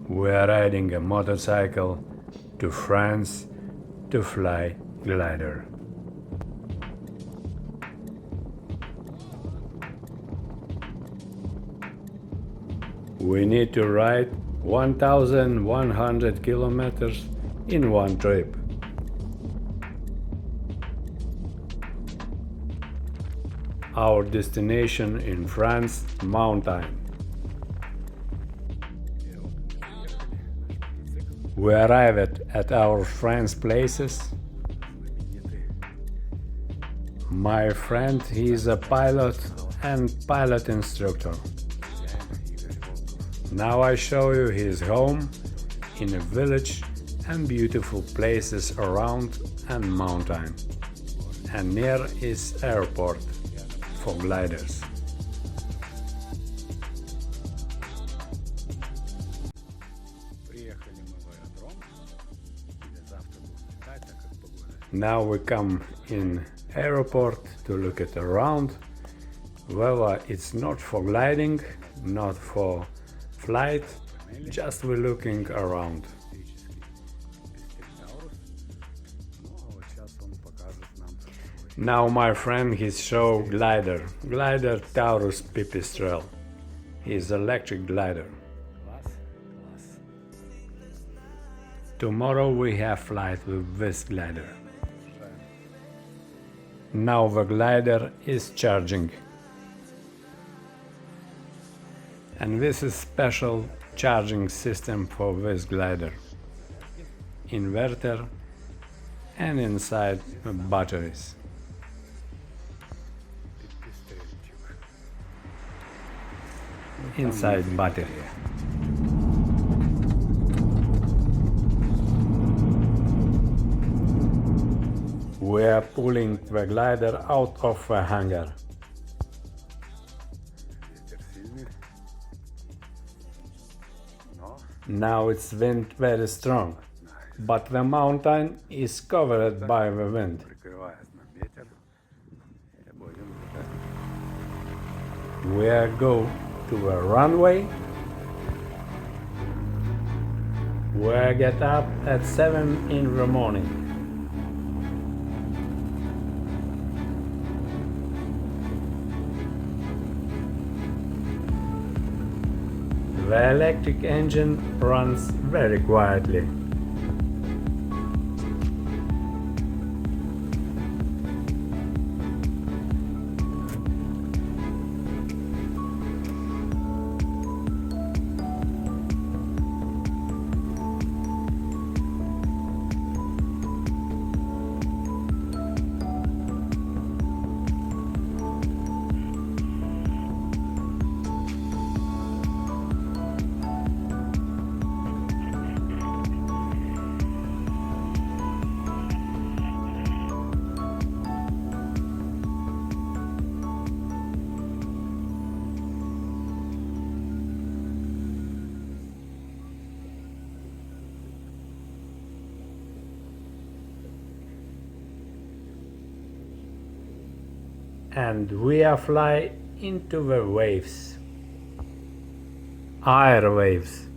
We are riding a motorcycle to France to fly glider. We need to ride 1,100 kilometers in one trip. Our destination in France, mountain. We arrived at our friends' places. My friend, he is a pilot and pilot instructor. Now I show you his home in a village and beautiful places around and mountain. And near is airport for gliders. Now we come in airport to look at around. Well, it's not for gliding, not for flight, just we're looking around. Now my friend he's show glider Taurus Pipistrel. He's electric glider. Tomorrow we have flight with this glider. Now the glider is charging. And this is special charging system for this glider. Inverter and inside batteries. Inside battery. We are pulling the glider out of the hangar. Now it's wind very strong, but the mountain is covered by the wind. We are go to a runway. We get up at 7 in the morning. The electric engine runs very quietly. And we are fly into the waves, air waves.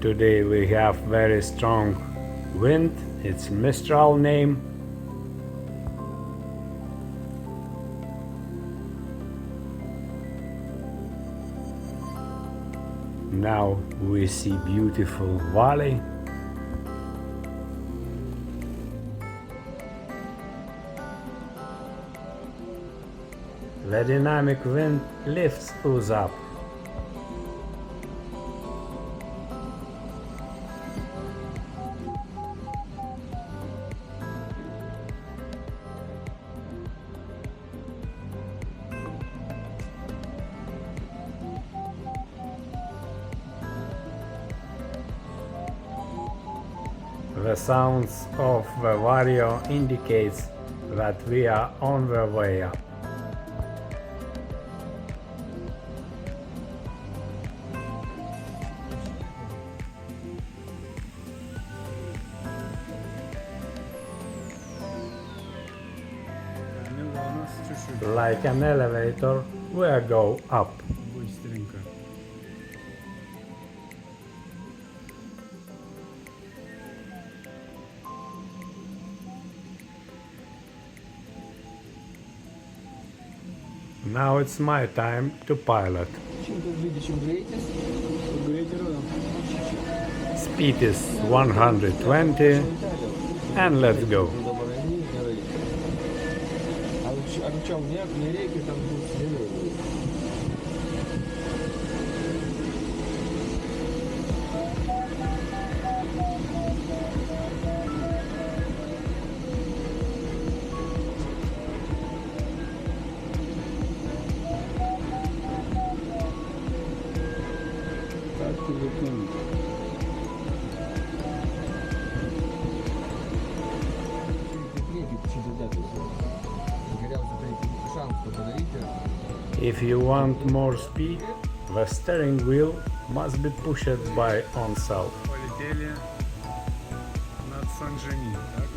Today we have very strong wind, it's Mistral name. Now we see beautiful valley. The dynamic wind lifts us up. The sounds of the radio indicates that we are on the way up. Like an elevator, we'll go up. Быстренько. Now it's my time to pilot. Speed is 120 and let's go. If you want more speed, the steering wheel must be pushed by oneself. Полетели над Сан-Жени, так?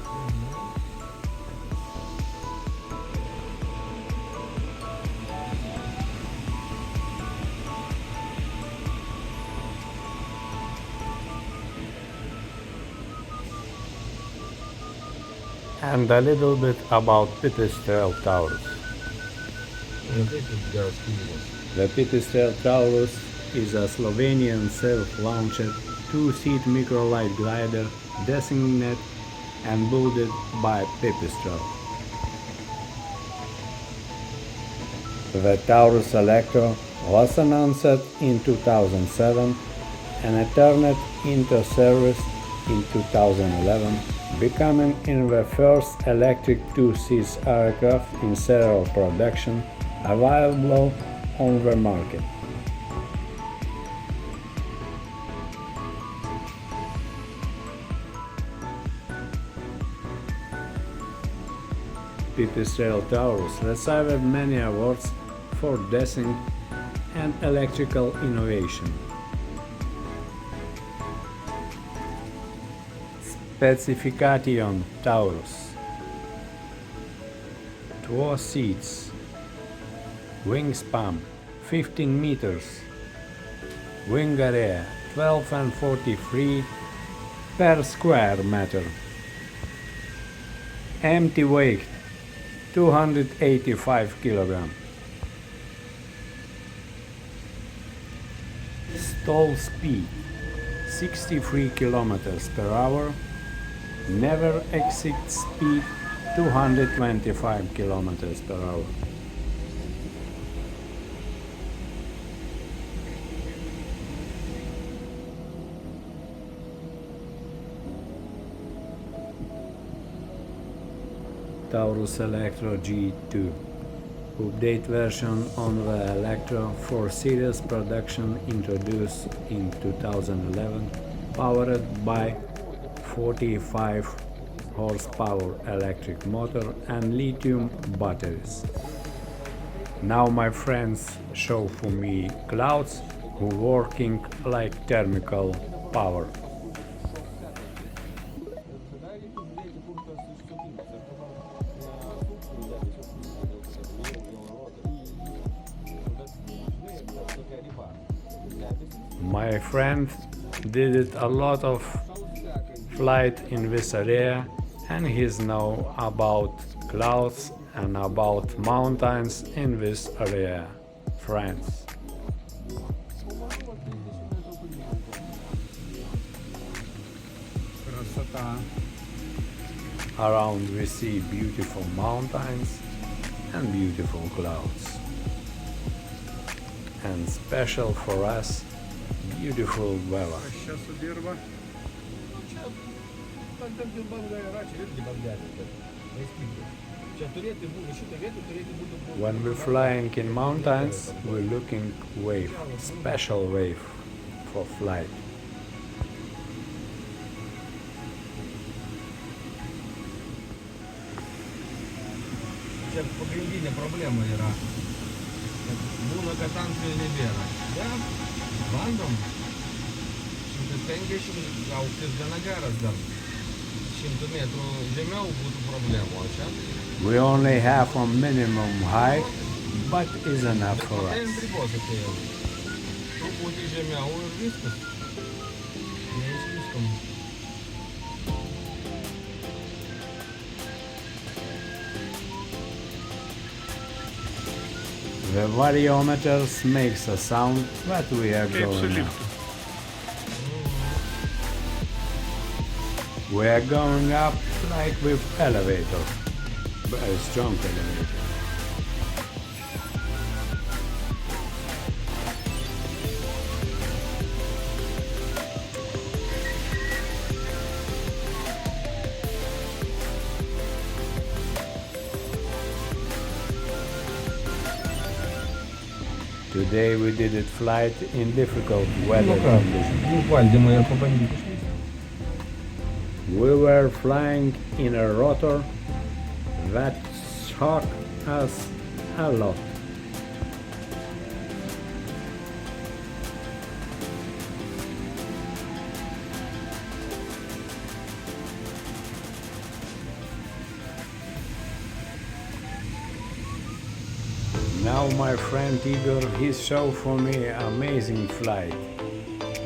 And a little bit about Pipistrel Taurus. The Pipistrel Taurus is a Slovenian self-launched two-seat microlight glider designated and built by Pipistrel. The Taurus Electro was announced in 2007 and turned into service in 2011, becoming in the first electric two-seat aircraft in serial production available on the market. Pipistrel Taurus received many awards for design and electrical innovation. Specification Taurus: 2 seats, wingspan 15 meters, wing area 12 and 43 per square meter, empty weight 285 kg, stall speed 63 km per hour, never exceed speed 225 km per hour. Taurus Electro G2 update version on the Electro for series production introduced in 2011, powered by 45 horsepower electric motor and lithium batteries. Now my friends show for me clouds who working like thermal power. My friend did it a lot of flight in this area and he's know about clouds and about mountains in this area, France. Красота. Around we see beautiful mountains and beautiful clouds. And special for us, beautiful weather. Сейчас уберва. When we're flying in mountains, we're looking wave, special wave for flight. Čia pagrindinė problema yra, kad būna, kad antrojo nebėra. Ja, bandom. 150 aukštis gana geras dar. чим-то метру земля буде проблема. А зараз We only have a minimum height, but is enough for Потім us. трибози ти. Тут буде земля у різку. Не слишком. The variometers makes a sound that we are going up. We are going up like with elevator, very strong elevator. Today we did it flight in difficult weather conditions. Ну, Вальдима, я побандит. We were flying in a rotor that shocked us a lot. Now my friend Igor, he showed for me amazing flight,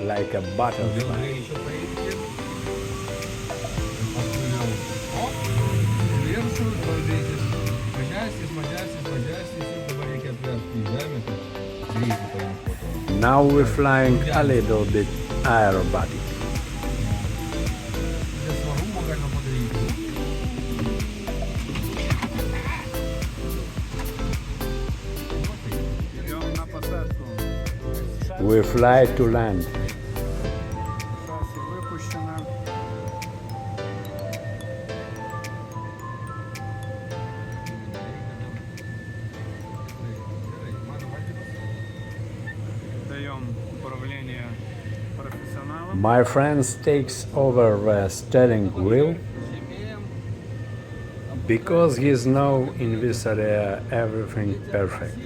like a butterfly. Еще поедете. Вверху, пройдетесь. Мадясись, и говорите отвязки диаметр. Видите, прям фото. Now we're flying a little bit aerobatic. Я смогу локально подвигать. Идем на посадку. We fly to land. Шасси выпущено. Даем управление профессионалам. My friends takes over the steering wheel because he's know in this area everything perfect.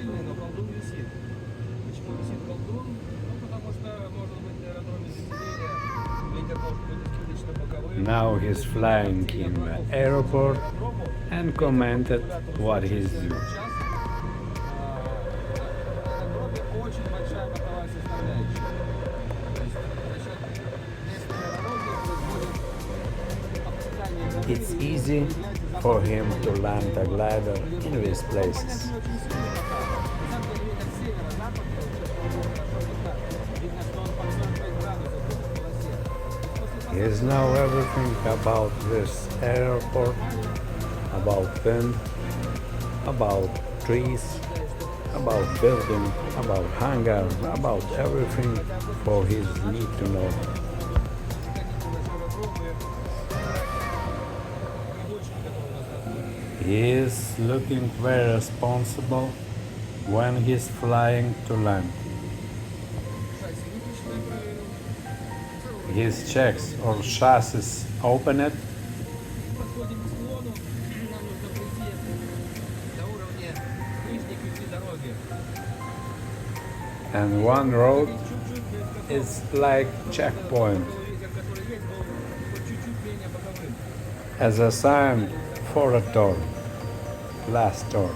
Now he's flying in the airport and commented what he's doing. It's easy for him to land a glider in these places. He knows everything about this airport, about wind, about trees, about building, about hangar, about everything for his need to know. He is looking very responsible when he's flying to land. He checks all chassis open it and one road is like checkpoint as a sign for a turn, last turn.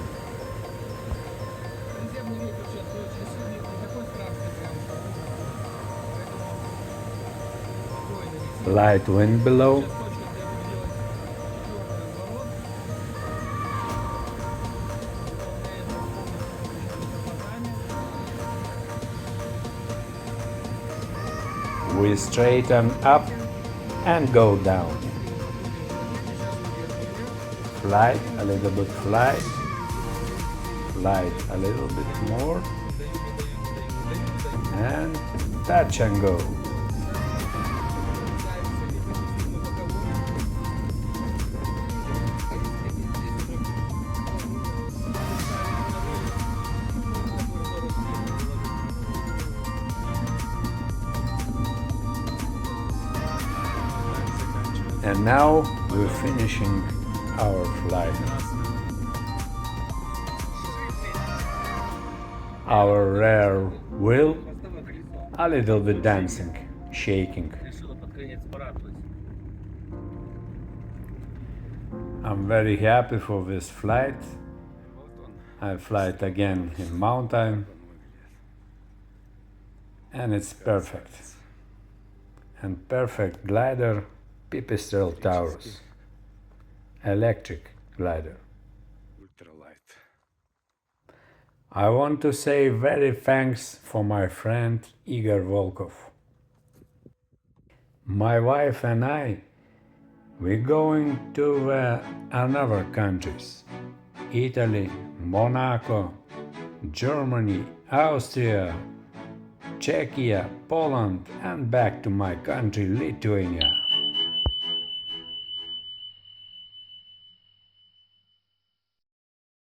Light wind below. We straighten up and go down. Fly a little bit, fly a little bit more, and touch and go. And now we're finishing our flight. Our rear wheel a little bit dancing, shaking. I'm very happy for this flight. I fly it again in mountain and it's perfect. And perfect glider, Pipistrel Taurus. Electric glider. Ultralight. I want to say very thanks for my friend Igor Volkov. My wife and I, we're going to another countries. Italy, Monaco, Germany, Austria, Czechia, Poland and back to my country Lithuania.